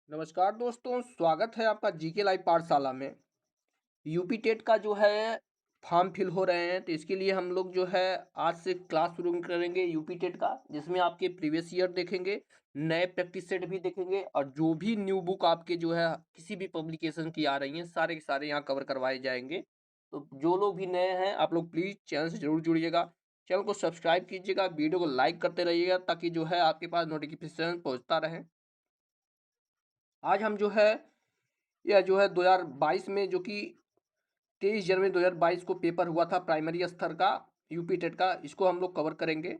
नमस्कार दोस्तों, स्वागत है आपका जीके लाइव पाठशाला में। यूपी टेट का जो है फॉर्म फिल हो रहे हैं, तो इसके लिए हम लोग जो है आज से क्लास शुरू करेंगे यूपी टेट का, जिसमें आपके प्रीवियस ईयर देखेंगे, नए प्रैक्टिस सेट भी देखेंगे और जो भी न्यू बुक आपके जो है किसी भी पब्लिकेशन की आ रही हैं, सारे के सारे यहाँ कवर करवाए जाएंगे। तो जो लोग भी नए हैं, आप लोग प्लीज चैनल से जरूर जुड़िएगा, चैनल को सब्सक्राइब कीजिएगा, वीडियो को लाइक करते रहिएगा ताकि जो है आपके पास नोटिफिकेशन पहुंचता रहे। आज हम जो है यह जो है 2022 में, जो कि 23 जनवरी 2022 को पेपर हुआ था प्राइमरी स्तर का यूपी टेट का, इसको हम लोग कवर करेंगे।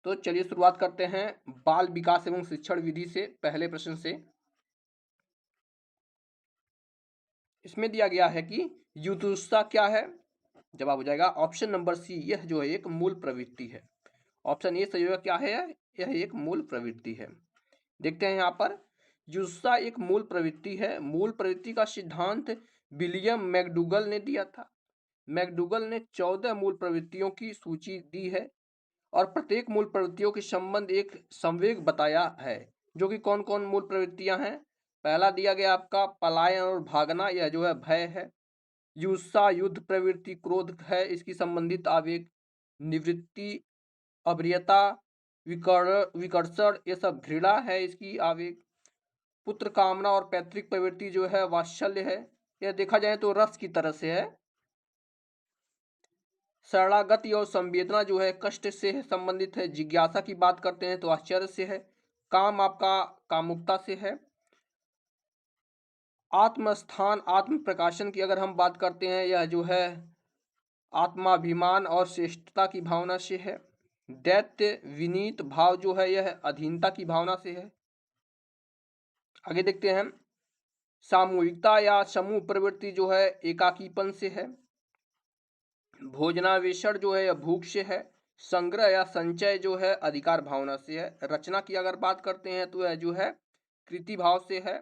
तो चलिए शुरुआत करते हैं बाल विकास एवं शिक्षण विधि से, पहले प्रश्न से। इसमें दिया गया है कि युतुत्सा क्या है। जवाब हो जाएगा ऑप्शन नंबर सी, यह जो है एक मूल प्रवृत्ति है। ऑप्शन ए सही होगा, क्या है यह एक मूल प्रवृत्ति है। देखते हैं यहाँ पर, जुस्सा एक मूल प्रवृत्ति है। मूल प्रवृत्ति का सिद्धांत विलियम मैकडूगल ने दिया था। मैकडूगल ने 14 मूल प्रवृत्तियों की सूची दी है और प्रत्येक मूल प्रवृत्तियों के संबंध एक संवेग बताया है, जो कि कौन कौन मूल प्रवृत्तियां हैं। पहला दिया गया आपका पलायन और भागना, यह जो है भय है। युत्सा युद्ध प्रवृत्ति क्रोध है, इसकी संबंधित आवेग। निवृत्ति अभ्रियता विकर्षण, ये सब घृणा है, इसकी आवेग। पुत्र कामना और पैतृक प्रवृत्ति जो है वात्सल्य है, यह देखा जाए तो रस की तरह से है। शरणागति और संवेदना जो है कष्ट से है, संबंधित है। जिज्ञासा की बात करते हैं तो आश्चर्य से है। काम आपका कामुकता से है। आत्मस्थान आत्म प्रकाशन की अगर हम बात करते हैं, यह जो है आत्माभिमान और श्रेष्ठता की भावना से है। दैत्य विनीत भाव जो है यह अधीनता की भावना से है। आगे देखते हैं, सामूहिकता या समूह प्रवृत्ति जो है एकाकीपन से है। भोजनावेशण जो है यह भूख से है। संग्रह या संचय जो है अधिकार भावना से है। रचना की अगर बात करते हैं तो यह जो है कृति भाव से है।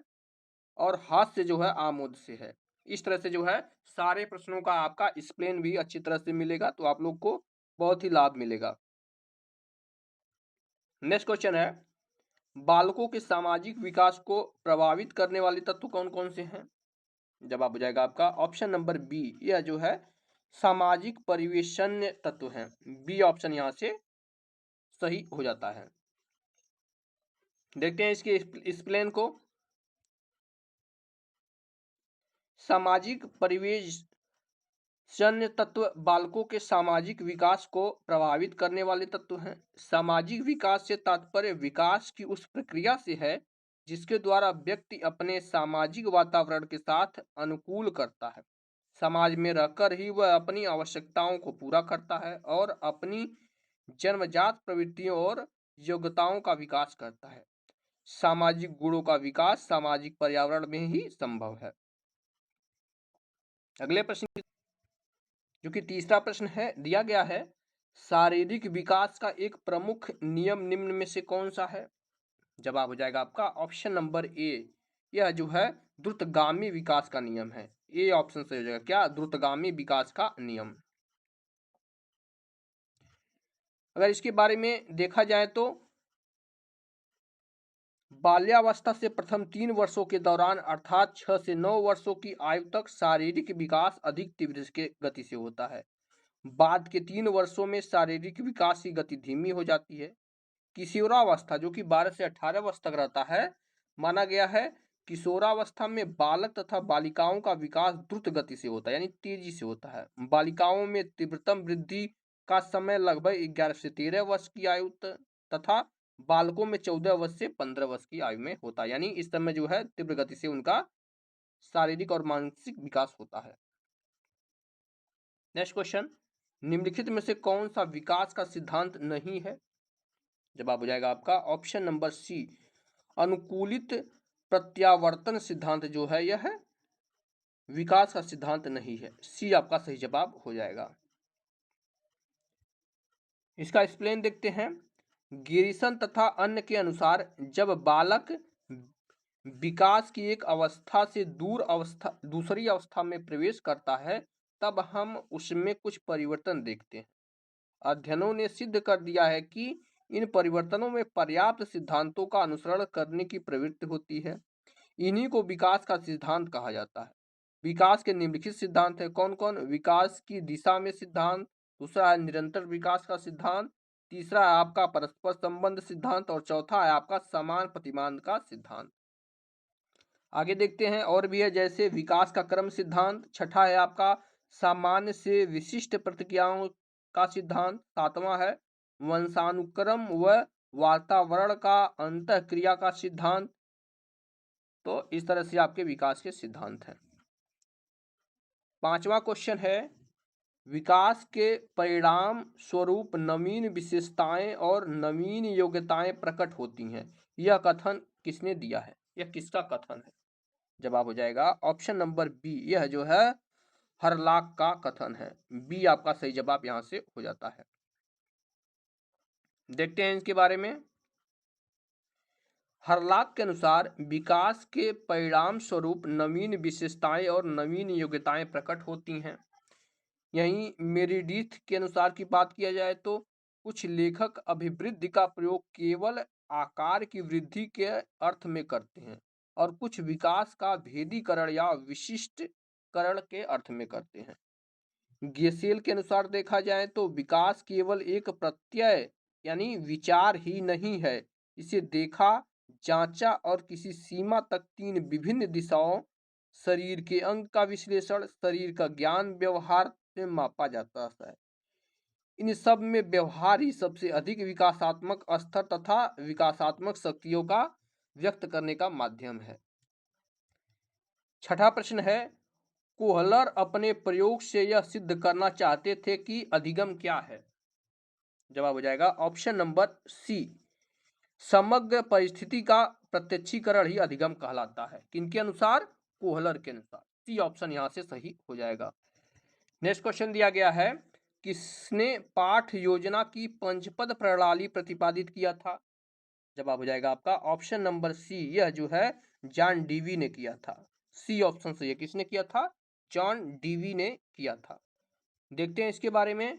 और हास्य जो है आमोद से है। इस तरह से जो है सारे प्रश्नों का आपका एक्सप्लेन भी अच्छी तरह से मिलेगा, तो आप लोग को बहुत ही लाभ मिलेगा। नेक्स्ट क्वेश्चन है, बालकों के सामाजिक विकास को प्रभावित करने वाले तत्व कौन कौन से हैं। जवाब हो जाएगा आपका ऑप्शन नंबर बी, यह जो है सामाजिक परिवेशन्य तत्व है। बी ऑप्शन यहां से सही हो जाता है। देखते हैं इसके एक्सप्लेन को। सामाजिक परिवेश जन्य तत्व बालकों के सामाजिक विकास को प्रभावित करने वाले तत्व हैं। सामाजिक विकास से तात्पर्य विकास की उस प्रक्रिया से है जिसके द्वारा व्यक्ति अपने सामाजिक वातावरण के साथ अनुकूल करता है। समाज में रहकर ही वह अपनी आवश्यकताओं को पूरा करता है और अपनी जन्मजात प्रवृत्तियों और योग्यताओं का विकास करता है। सामाजिक गुणों का विकास सामाजिक पर्यावरण में ही संभव है। अगले प्रश्न, जो कि तीसरा प्रश्न है, दिया गया है, शारीरिक विकास का एक प्रमुख नियम निम्न में से कौन सा है। जवाब हो जाएगा आपका ऑप्शन नंबर ए, यह जो है द्रुतगामी विकास का नियम है। ए ऑप्शन से हो जाएगा क्या, द्रुतगामी विकास का नियम। अगर इसके बारे में देखा जाए तो बाल्यावस्था से प्रथम 3 वर्षों के दौरान अर्थात 6 से 9 वर्षों की आयु तक शारीरिक विकास अधिक तीव्र गति से होता है। बाद के 3 वर्षों में शारीरिक विकास की गति धीमी हो जाती है। किशोरावस्था जो कि 12 से 18 वर्ष तक रहता है, माना गया है किशोरावस्था में बालक तथा बालिकाओं का विकास द्रुत गति से होता है, यानी तेजी से होता है। बालिकाओं में तीव्रतम वृद्धि का समय लगभग 11 से 13 वर्ष की आयु तथा बालकों में 14 वर्ष से 15 वर्ष की आयु में होता है, यानी इस समय जो है तीव्र गति से उनका शारीरिक और मानसिक विकास होता है। नेक्स्ट क्वेश्चन, निम्नलिखित में से कौन सा विकास का सिद्धांत नहीं है। जवाब हो जाएगा आपका ऑप्शन नंबर सी, अनुकूलित प्रत्यावर्तन सिद्धांत जो है यह विकास का सिद्धांत नहीं है। सी आपका सही जवाब हो जाएगा। इसका एक्सप्लेन देखते हैं, गिरिसन तथा अन्य के अनुसार जब बालक विकास की एक अवस्था से दूसरी अवस्था में प्रवेश करता है, तब हम उसमें कुछ परिवर्तन देखते हैं। अध्ययनों ने सिद्ध कर दिया है कि इन परिवर्तनों में पर्याप्त सिद्धांतों का अनुसरण करने की प्रवृत्ति होती है। इन्हीं को विकास का सिद्धांत कहा जाता है। विकास के निम्नलिखित सिद्धांत है कौन कौन? विकास की दिशा में सिद्धांत, दूसरा है निरंतर विकास का सिद्धांत, तीसरा है आपका परस्पर संबंध सिद्धांत और चौथा है आपका समान प्रतिमान का सिद्धांत। आगे देखते हैं और भी है, जैसे विकास का क्रम सिद्धांत, छठा है आपका सामान्य से विशिष्ट प्रतिक्रियाओं का सिद्धांत, सातवां है वंशानुक्रम व वातावरण का अंतःक्रिया का सिद्धांत। तो इस तरह से आपके विकास के सिद्धांत हैं। पांचवा क्वेश्चन है, विकास के परिणाम स्वरूप नवीन विशेषताएं और नवीन योग्यताएं प्रकट होती हैं, यह कथन किसने दिया है? यह किसका कथन है? जवाब हो जाएगा ऑप्शन नंबर बी, यह जो है हरलाक का कथन है। बी आपका सही जवाब यहां से हो जाता है। देखते हैं इसके बारे में। हरलाक के अनुसार विकास के परिणाम स्वरूप नवीन विशेषताएं और नवीन योग्यताएं प्रकट होती हैं। यहीं मेरिडिथ के अनुसार की बात किया जाए तो कुछ लेखक अभिवृद्धि का प्रयोग केवल आकार की वृद्धि के अर्थ में करते हैं और कुछ विकास का भेदीकरण या विशिष्टकरण के अर्थ में करते हैं। गेसेल के अनुसार देखा जाए तो विकास केवल एक प्रत्यय यानी विचार ही नहीं है, इसे देखा, जांचा और किसी सीमा तक तीन विभिन्न दिशाओं, शरीर के अंग का विश्लेषण, शरीर का ज्ञान, व्यवहार से मापा जाता है। इन सब में व्यवहार ही सबसे अधिक विकासात्मक स्तर तथा विकासात्मक शक्तियों का व्यक्त करने का माध्यम है। छठा प्रश्न है, कोहलर अपने प्रयोग से यह सिद्ध करना चाहते थे कि अधिगम क्या है? जवाब हो जाएगा ऑप्शन नंबर सी, समग्र परिस्थिति का प्रत्यक्षीकरण ही अधिगम कहलाता है। किनके अनुसार? कोहलर के अनुसार। सी ऑप्शन यहां से सही हो जाएगा। नेक्स्ट क्वेश्चन दिया गया है, किसने पाठ योजना की पंचपद प्रणाली प्रतिपादित किया था? जवाब हो जाएगा आपका ऑप्शन नंबर सी, यह जो है जॉन डीवी ने किया था। सी ऑप्शन से, किसने किया था? जॉन डीवी ने किया था। देखते हैं इसके बारे में।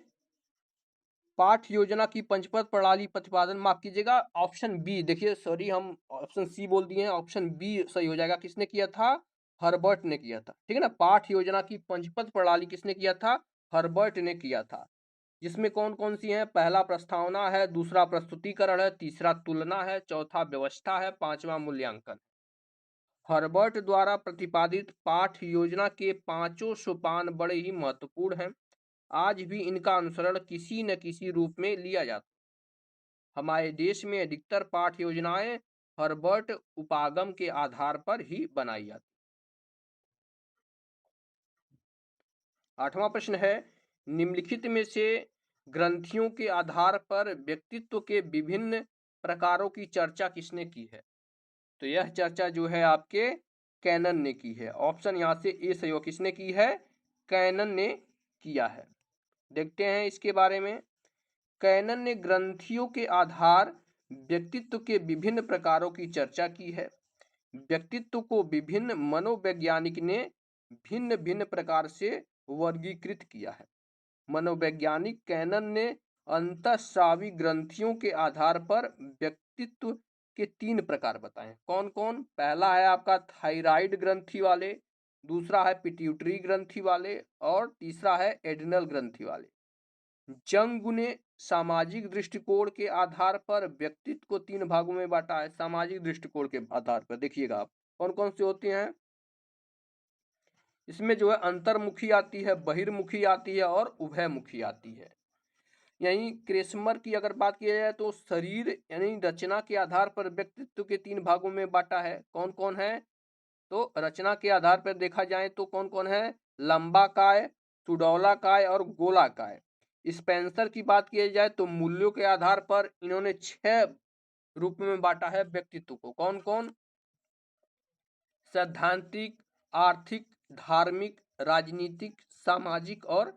पाठ योजना की पंचपद प्रणाली प्रतिपादन, माफ कीजिएगा ऑप्शन बी, देखिए सॉरी हम ऑप्शन सी बोल दिए हैं, ऑप्शन बी सही हो जाएगा। किसने किया था? हर्बर्ट ने किया था। ठीक है ना, पाठ योजना की पंचपद प्रणाली किसने किया था? हर्बर्ट ने किया था। जिसमें कौन कौन सी है? पहला प्रस्तावना है, दूसरा प्रस्तुतिकरण है, तीसरा तुलना है, चौथा व्यवस्था है, पांचवा मूल्यांकन। हर्बर्ट द्वारा प्रतिपादित पाठ योजना के पांचों सोपान बड़े ही महत्वपूर्ण हैं। आज भी इनका अनुसरण किसी न किसी रूप में लिया जाता है। हमारे देश में अधिकतर पाठ योजनाएं हर्बर्ट उपागम के आधार पर ही बनाई जाती। आठवां प्रश्न है, निम्नलिखित में से ग्रंथियों के आधार पर व्यक्तित्व के विभिन्न प्रकारों की चर्चा किसने की है? तो यह चर्चा जो है आपके कैनन ने की है। ऑप्शन यहां से ए सही हो। किसने की है? कैनन ने किया है। देखते हैं इसके बारे में। कैनन ने ग्रंथियों के आधार व्यक्तित्व के विभिन्न प्रकारों की चर्चा की है। व्यक्तित्व को विभिन्न मनोवैज्ञानिक ने भिन्न भिन्न प्रकार से वर्गीकृत किया है। मनोवैज्ञानिक कैनन ने अंतःस्रावी ग्रंथियों के आधार पर व्यक्तित्व के तीन प्रकार बताए। कौन कौन? पहला है आपका थायराइड ग्रंथि वाले, दूसरा है पिट्यूटरी ग्रंथि वाले और तीसरा है एड्रिनल ग्रंथि वाले। जंग ने सामाजिक दृष्टिकोण के आधार पर व्यक्तित्व को तीन भागों में बांटा है। सामाजिक दृष्टिकोण के आधार पर देखिएगा आप कौन कौन से होते हैं। इसमें जो है अंतर्मुखी आती है, बहिर्मुखी आती है और उभयमुखी आती है। यहीं क्रेसमर की अगर बात की जाए तो शरीर यानी रचना के आधार पर व्यक्तित्व के तीन भागों में बांटा है। कौन कौन है? तो रचना के आधार पर देखा जाए तो कौन कौन है? लंबा काय, सुडौलाकाय और गोलाकाय। स्पेंसर की बात की जाए तो मूल्यों के आधार पर इन्होंने 6 रूप में बांटा है व्यक्तित्व को। कौन कौन? सैद्धांतिक, आर्थिक, धार्मिक, राजनीतिक, सामाजिक और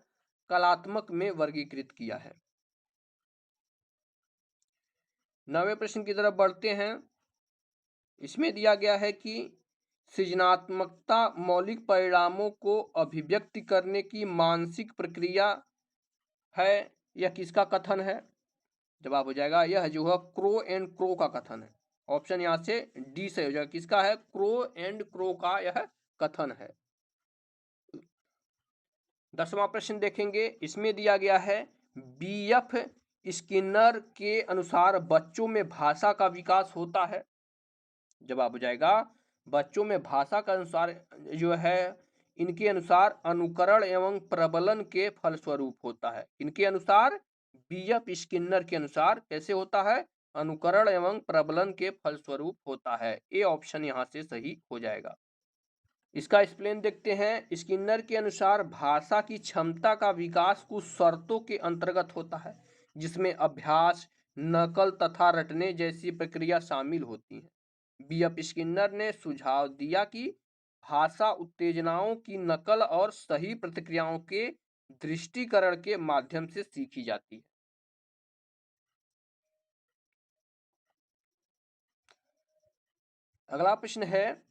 कलात्मक में वर्गीकृत किया है। 9वें प्रश्न की तरफ बढ़ते हैं। इसमें दिया गया है कि सृजनात्मकता मौलिक परिणामों को अभिव्यक्त करने की मानसिक प्रक्रिया है। यह किसका कथन है? जवाब हो जाएगा यह जो है क्रो एंड क्रो का कथन है। ऑप्शन यहाँ से डी सही हो जाएगा। किसका है? क्रो एंड क्रो का यह कथन है। 10वां प्रश्न देखेंगे, इसमें दिया गया है बीएफ स्किनर के अनुसार बच्चों में भाषा का विकास होता है। जवाब हो जाएगा बच्चों में भाषा का अनुसार जो है इनके अनुसार अनुकरण एवं प्रबलन के फलस्वरूप होता है। इनके अनुसार बीएफ स्किनर के अनुसार कैसे होता है? अनुकरण एवं प्रबलन के फलस्वरूप होता है। ए ऑप्शन यहाँ से सही हो जाएगा। इसका एक्सप्लेन देखते हैं। स्किनर के अनुसार भाषा की क्षमता का विकास कुछ शर्तों के अंतर्गत होता है, जिसमें अभ्यास, नकल तथा रटने जैसी प्रक्रिया शामिल होती है। बीएफ स्किनर ने सुझाव दिया कि भाषा उत्तेजनाओं की नकल और सही प्रतिक्रियाओं के दृष्टिकरण के माध्यम से सीखी जाती है। अगला प्रश्न है,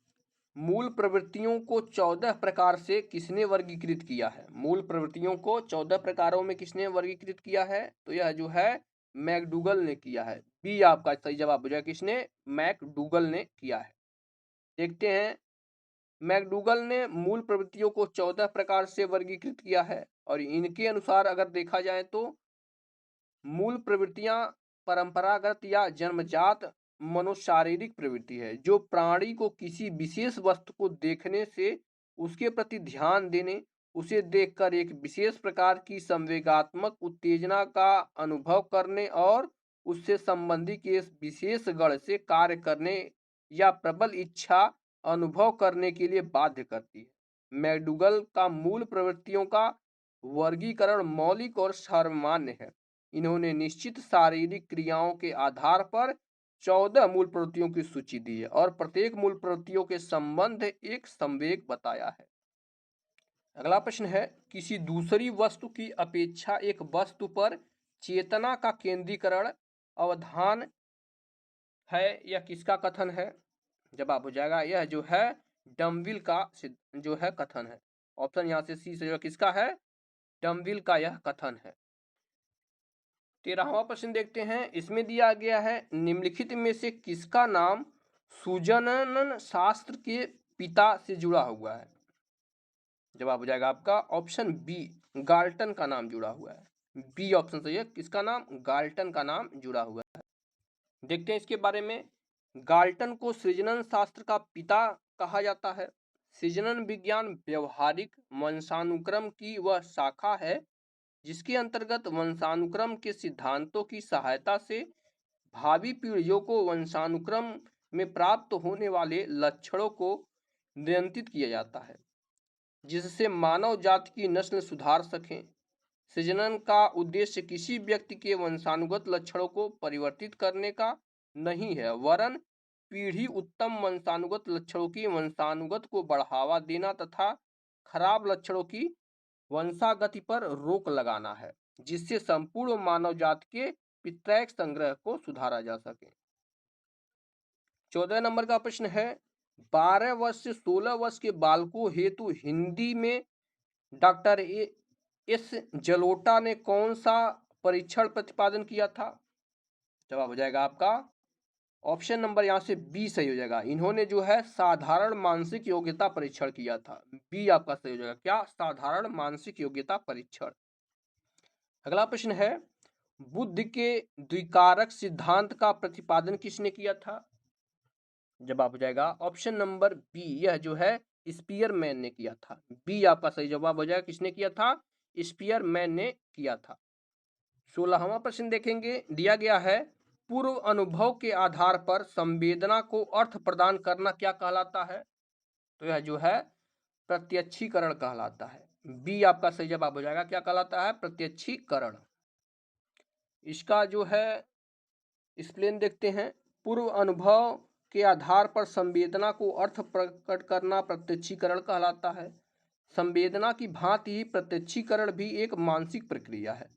मूल प्रवृत्तियों को 14 प्रकार से किसने वर्गीकृत किया है? मूल प्रवृत्तियों को 14 प्रकारों में किसने वर्गीकृत किया है? तो यह जो है मैकडूगल ने किया है। बी आपका सही जवाब हो जाएगा। किसने? मैकडूगल ने किया है। देखते हैं, मैकडूगल ने मूल प्रवृत्तियों को 14 प्रकार से वर्गीकृत किया है और इनके अनुसार अगर देखा जाए तो मूल प्रवृत्तियां परंपरागत या जन्मजात मनोशारीरिक प्रवृत्ति है, जो प्राणी को किसी विशेष वस्तु को देखने से उसके प्रति ध्यान देने, उसे देखकर एक विशेष प्रकार की संवेगात्मक उत्तेजना का अनुभव करने और उससे संबंधी के विशेष गण से कार्य करने या प्रबल इच्छा अनुभव करने के लिए बाध्य करती है। मैकडूगल का मूल प्रवृत्तियों का वर्गीकरण मौलिक और सर्वमान्य है। इन्होंने निश्चित शारीरिक क्रियाओं के आधार पर 14 मूल प्रवृत्तियों की सूची दी है और प्रत्येक मूल प्रवृत्तियों के संबंध एक संवेग बताया है। अगला प्रश्न है, किसी दूसरी वस्तु की अपेक्षा एक वस्तु पर चेतना का केंद्रीकरण अवधान है, यह किसका कथन है? जवाब हो जाएगा यह जो है डमविल का जो है कथन है। ऑप्शन यहाँ से सी से जो किसका है? डमविल का यह कथन है। 13वां प्रश्न देखते हैं, इसमें दिया गया है निम्नलिखित में से किसका नाम सुजनन शास्त्र के पिता से जुड़ा हुआ है? जवाब हो जाएगा आपका ऑप्शन बी, गाल्टन का नाम जुड़ा हुआ है। बी ऑप्शन सही है। किसका नाम? गाल्टन का नाम जुड़ा हुआ है। देखते हैं इसके बारे में। गाल्टन को सृजनन शास्त्र का पिता कहा जाता है। सृजनन विज्ञान व्यवहारिक वंशानुक्रम की वह शाखा है जिसके अंतर्गत वंशानुक्रम के सिद्धांतों की सहायता से भावी पीढ़ियों को वंशानुक्रम में प्राप्त होने वाले लक्षणों को नियंत्रित किया जाता है, जिससे मानव जाति की नस्ल सुधार सकें। सृजनन का उद्देश्य किसी व्यक्ति के वंशानुगत लक्षणों को परिवर्तित करने का नहीं है, वरन पीढ़ी उत्तम वंशानुगत लक्षणों की वंशानुगत को बढ़ावा देना तथा खराब लक्षणों की वंशागति पर रोक लगाना है, जिससे संपूर्ण मानव जाति के पितृक संग्रह को सुधारा जा सके। 14 नंबर का प्रश्न है, 12 वर्ष से 16 वर्ष के बालकों हेतु हिंदी में डॉक्टर एस जलोटा ने कौन सा परीक्षण प्रतिपादन किया था? जवाब हो जाएगा आपका ऑप्शन नंबर यहाँ से बी सही हो जाएगा। इन्होंने जो है साधारण मानसिक योग्यता परीक्षण किया था। बी आपका सही हो जाएगा। क्या? साधारण मानसिक योग्यता परीक्षण। अगला प्रश्न है, बुद्ध के द्विकारक सिद्धांत का प्रतिपादन किसने किया था? जवाब हो जाएगा ऑप्शन नंबर बी, यह जो है स्पीयरमैन ने किया था। बी आपका सही जवाब हो जाएगा। किसने किया था? स्पीयरमैन ने किया था। 16वां प्रश्न देखेंगे, दिया गया है पूर्व अनुभव के आधार पर संवेदना को अर्थ प्रदान करना क्या कहलाता है? तो यह जो है प्रत्यक्षीकरण कहलाता है। बी आपका सही जवाब हो जाएगा। क्या कहलाता है? प्रत्यक्षीकरण। इसका जो है एक्सप्लेन देखते हैं। पूर्व अनुभव के आधार पर संवेदना को अर्थ प्रकट करना प्रत्यक्षीकरण कहलाता है। संवेदना की भांति ही प्रत्यक्षीकरण भी एक मानसिक प्रक्रिया है।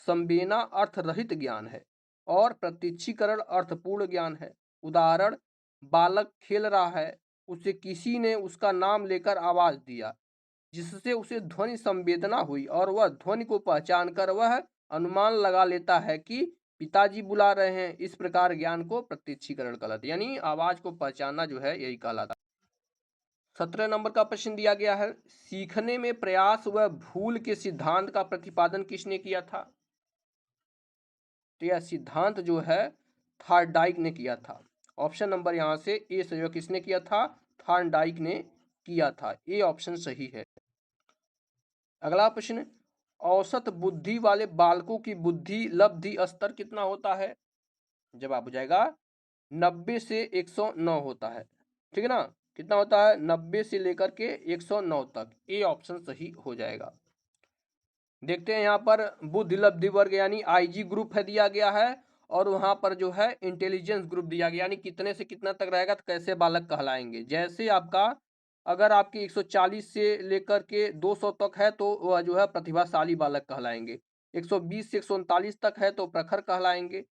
संवेदना अर्थ रहित ज्ञान है और प्रत्यक्षीकरण अर्थपूर्ण ज्ञान है। उदाहरण, बालक खेल रहा है, उसे किसी ने उसका नाम लेकर आवाज दिया, जिससे उसे ध्वनि संवेदना हुई और वह ध्वनि को पहचान कर वह अनुमान लगा लेता है कि पिताजी बुला रहे हैं, इस प्रकार ज्ञान को प्रत्यक्षीकरण कहलाता है, यानी आवाज को पहचानना जो है यही कहलाता है। 17 नंबर का प्रश्न दिया गया है, सीखने में प्रयास व भूल के सिद्धांत का प्रतिपादन किसने किया था? तो यह सिद्धांत जो है थॉर्नडाइक ने किया था। ऑप्शन नंबर यहाँ से ए सही है। किसने किया था? थॉर्नडाइक ने किया था। ए ऑप्शन सही है। अगला प्रश्न, औसत बुद्धि वाले बालकों की बुद्धि लब्धि स्तर कितना होता है? जवाब हो जाएगा 90 से 109 होता है। ठीक है ना? कितना होता है? 90 से लेकर के 109 तक। ए ऑप्शन सही हो जाएगा। देखते हैं यहाँ पर बुद्धि लब्धि वर्ग यानी आईजी ग्रुप है दिया गया है, और वहां पर जो है इंटेलिजेंस ग्रुप दिया गया, यानी कितने से कितना तक रहेगा तो कैसे बालक कहलाएंगे। जैसे आपका अगर आपके 140 से लेकर के 200 तक है तो वह जो है प्रतिभाशाली बालक कहलाएंगे। 120 से 139 तक है तो प्रखर कहलाएंगे।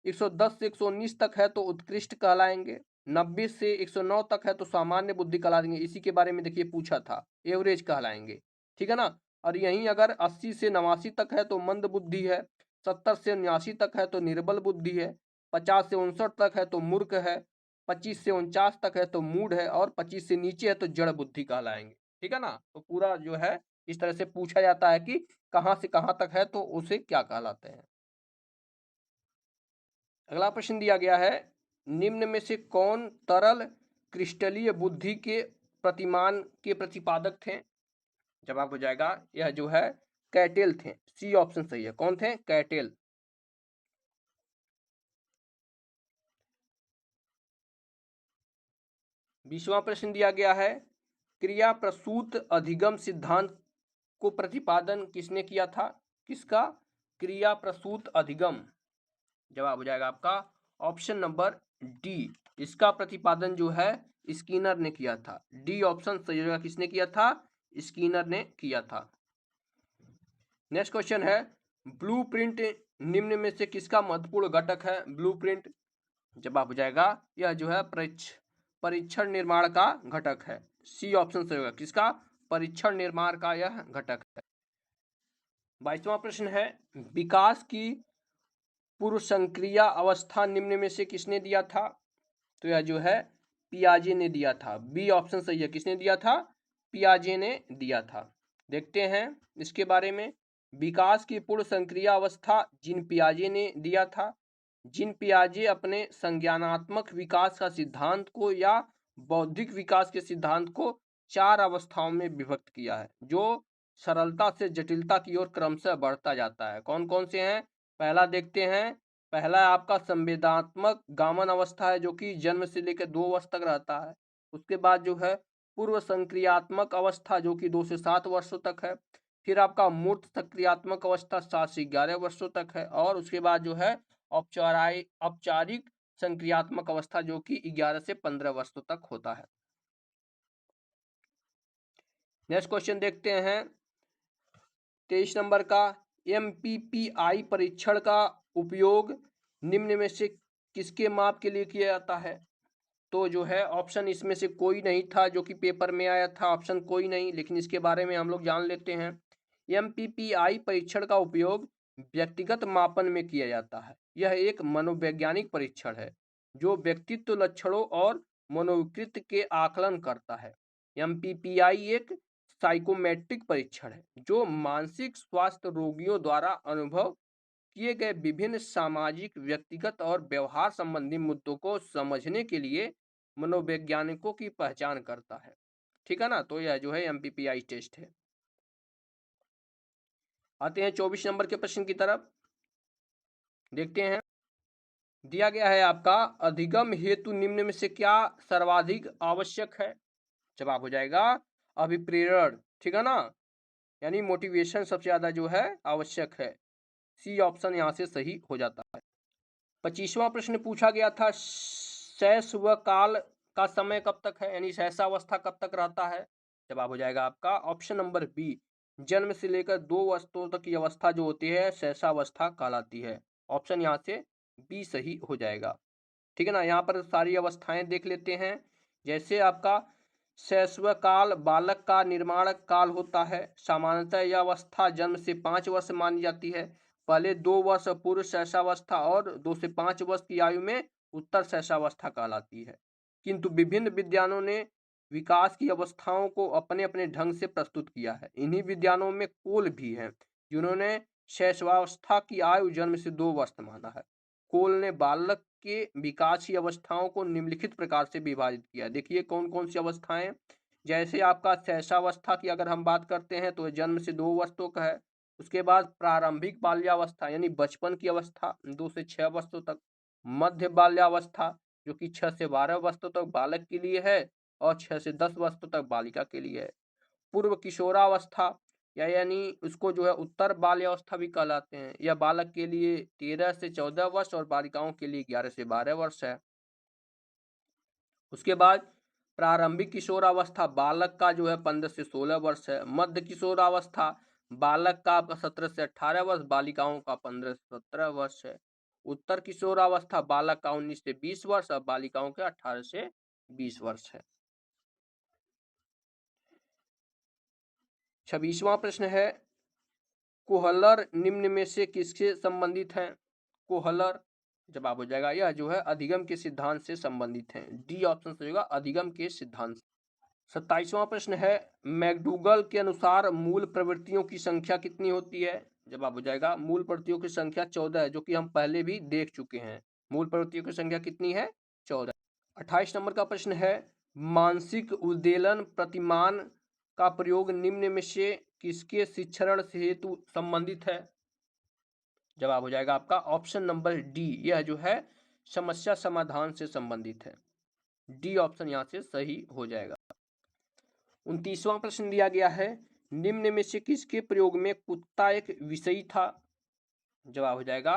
110 से 119 तक है तो उत्कृष्ट कहलाएंगे। 90 से 109 तक है तो सामान्य बुद्धि कहलाएंगे। इसी के बारे में देखिए पूछा था, एवरेज कहलाएंगे। ठीक है ना? और यहीं अगर 80 से 89 तक है तो मंद बुद्धि है। 70 से 79 तक है तो निर्बल बुद्धि है। 50 से 59 तक है तो मूर्ख है। 25 से 49 तक है तो मूढ़ है। और 25 से नीचे है तो जड़ बुद्धि कहलाएंगे। ठीक है ना? तो पूरा जो है इस तरह से पूछा जाता है कि कहाँ से कहाँ तक है तो उसे क्या कहलाते हैं। अगला प्रश्न दिया गया है, निम्न में से कौन तरल क्रिस्टलीय बुद्धि के प्रतिमान के प्रतिपादक थे? जवाब हो जाएगा यह जो है कैटेल थे। सी ऑप्शन सही है। कौन थे? कैटेल। 20वां प्रश्न दिया गया है, क्रिया प्रसूत अधिगम सिद्धांत को प्रतिपादन किसने किया था? किसका? क्रिया प्रसूत अधिगम। जवाब हो जाएगा आपका ऑप्शन नंबर डी। इसका प्रतिपादन जो है स्किनर ने किया था। डी ऑप्शन सही होगा। किसने किया था? स्किनर ने किया था। नेक्स्ट क्वेश्चन है, ब्लूप्रिंट निम्न में से किसका महत्वपूर्ण घटक है? ब्लूप्रिंट। जवाब हो जाएगा यह जो है परीक्षण निर्माण का घटक है। सी ऑप्शन सही होगा। किसका? परीक्षण निर्माण का यह घटक है। 22वां प्रश्न है, विकास की पूर्व संक्रिया अवस्था निम्न में से किसने दिया था? तो यह जो है पियाजे ने दिया था। बी ऑप्शन सही है। किसने दिया था? पियाजे ने दिया था। देखते हैं इसके बारे में। विकास की पूर्ण संक्रिया अवस्था जीन पियाजे ने दिया था। जीन पियाजे अपने संज्ञानात्मक विकास का सिद्धांत को या बौद्धिक विकास के सिद्धांत को 4 अवस्थाओं में विभक्त किया है, जो सरलता से जटिलता की ओर क्रमशः बढ़ता जाता है। कौन कौन से हैं? पहला देखते हैं। पहला आपका संवेदनात्मक गामन अवस्था है, जो कि जन्म से लेकर 2 वर्ष तक रहता है। उसके बाद जो है पूर्व संक्रियात्मक अवस्था, जो कि 2 से 7 वर्षों तक है। फिर आपका मूर्त सक्रियात्मक अवस्था 7 से 11 वर्षों तक है। और उसके बाद जो है औपचारिक संक्रियात्मक अवस्था, जो कि 11 से 15 वर्षों तक होता है। नेक्स्ट क्वेश्चन देखते हैं 23 नंबर का, MPPI परीक्षण का उपयोग निम्न में से किसके माप के लिए किया जाता है? तो जो है ऑप्शन इसमें से कोई नहीं था जो कि पेपर में आया था। ऑप्शन कोई नहीं, लेकिन इसके बारे में हम लोग जान लेते हैं। MPPI परीक्षण का उपयोग व्यक्तिगत मापन में किया जाता है। यह एक मनोवैज्ञानिक परीक्षण है जो व्यक्तित्व लक्षणों और मनोविकृत के आकलन करता है। MPPI एक साइकोमेट्रिक परीक्षण है जो मानसिक स्वास्थ्य रोगियों द्वारा अनुभव किए गए विभिन्न सामाजिक, व्यक्तिगत और व्यवहार संबंधी मुद्दों को समझने के लिए मनोवैज्ञानिकों की पहचान करता है। ठीक है ना? तो यह जो है MPPI टेस्ट है। आते हैं 24 नंबर के प्रश्न की तरफ। देखते हैं, दिया गया है आपका, अधिगम हेतु निम्न में से क्या सर्वाधिक आवश्यक है? जवाब हो जाएगा अभिप्रेरण। ठीक है ना? यानी मोटिवेशन सबसे ज्यादा जो है आवश्यक है। सी ऑप्शन यहाँ से सही हो जाता है। 25वां प्रश्न पूछा गया था, शैशव काल का समय कब तक है, यानी शैशवावस्था कब तक रहता है? जवाब हो जाएगा आपका ऑप्शन नंबर बी। जन्म से लेकर 2 वर्षों तक की अवस्था जो होती है शैशवावस्था कहलाती है। ऑप्शन यहाँ से बी सही हो जाएगा। ठीक है ना? यहाँ पर सारी अवस्थाएं देख लेते हैं। जैसे आपका शैशव काल बालक का निर्माण काल होता है। सामान्यतः यह अवस्था जन्म से 5 वर्ष मानी जाती है, पहले 2 वर्ष पूर्व शैशवावस्था और 2 से 5 वर्ष की आयु में उत्तर शैशवावस्था कहलाती है। किंतु विभिन्न विद्वानों ने विकास की अवस्थाओं को अपने अपने ढंग से प्रस्तुत किया है। इन्हीं विद्वानों में कोल भी हैं, जिन्होंने शैशवावस्था की आयु जन्म से 2 वर्ष माना है। कोल ने बालक के विकास की अवस्थाओं को निम्नलिखित प्रकार से विभाजित किया। देखिए कौन कौन सी अवस्थाएं, जैसे आपका शैशवावस्था की अगर हम बात करते हैं तो जन्म से 2 वर्ष तक है। उसके बाद प्रारंभिक बाल्यावस्था यानी बचपन की अवस्था 2 से 6 वर्षों तक। मध्य बाल्यावस्था जो कि 6 से 12 वर्षों तक बालक के लिए है और 6 से 10 वर्षों तक बालिका के लिए है। पूर्व किशोरावस्था यानी उसको जो है उत्तर बाल्यावस्था भी कहलाते हैं। यह बालक के लिए 13 से 14 वर्ष और बालिकाओं के लिए 11 से 12 वर्ष है। उसके बाद प्रारंभिक किशोरावस्था बालक का जो है 15 से 16 वर्ष है। मध्य किशोरावस्था बालक का आपका 17 से 18 वर्ष, बालिकाओं का 15 से 17 वर्ष है। उत्तर किशोरावस्था बालक का 19 से 20 वर्ष और बालिकाओं के 18 से 20 वर्ष है। 26वां प्रश्न है, कोहलर निम्न में से किससे संबंधित है? कोहलर जवाब हो जाएगा यह जो है अधिगम के सिद्धांत से संबंधित है। डी ऑप्शन सही होगा, अधिगम के सिद्धांत। 27वां प्रश्न है, मैकडूगल के अनुसार मूल प्रवृत्तियों की संख्या कितनी होती है? जवाब हो जाएगा मूल प्रवृत्तियों की संख्या 14 है, जो कि हम पहले भी देख चुके हैं। मूल प्रवृत्तियों की संख्या कितनी है? 14। 28 नंबर का प्रश्न है, मानसिक उद्वेलन प्रतिमान का प्रयोग निम्न में से किसके शिक्षण हेतु संबंधित है? जवाब हो जाएगा आपका ऑप्शन नंबर डी, यह जो है समस्या समाधान से संबंधित है। डी ऑप्शन यहां से सही हो जाएगा। 29वां प्रश्न दिया गया है, निम्न में से किसके प्रयोग में कुत्ता एक विषयी था? जवाब हो जाएगा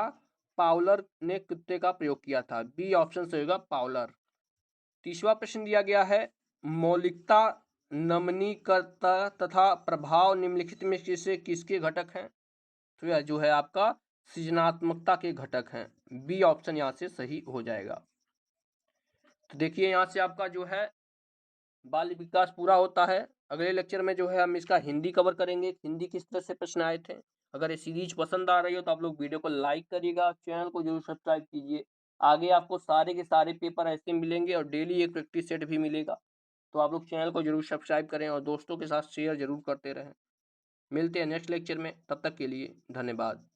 पाउलर ने कुत्ते का प्रयोग किया था। बी ऑप्शन सही होगा पाउलर। 30वां प्रश्न दिया गया है, मौलिकता, नमनीकर्ता तथा प्रभाव निम्नलिखित में से किसके घटक हैं? तो यह जो है आपका सृजनात्मकता के घटक हैं। बी ऑप्शन यहाँ से सही हो जाएगा। तो देखिए यहाँ से आपका जो है बाल विकास पूरा होता है। अगले लेक्चर में जो है हम इसका हिंदी कवर करेंगे, हिंदी किस तरह से प्रश्न आए थे। अगर ये सीरीज पसंद आ रही हो तो आप लोग वीडियो को लाइक करिएगा, चैनल को जरूर सब्सक्राइब कीजिए। आगे आपको सारे के सारे पेपर ऐसे मिलेंगे और डेली एक प्रैक्टिस सेट भी मिलेगा, तो आप लोग चैनल को जरूर सब्सक्राइब करें और दोस्तों के साथ शेयर जरूर करते रहें। मिलते हैं नेक्स्ट लेक्चर में, तब तक के लिए धन्यवाद।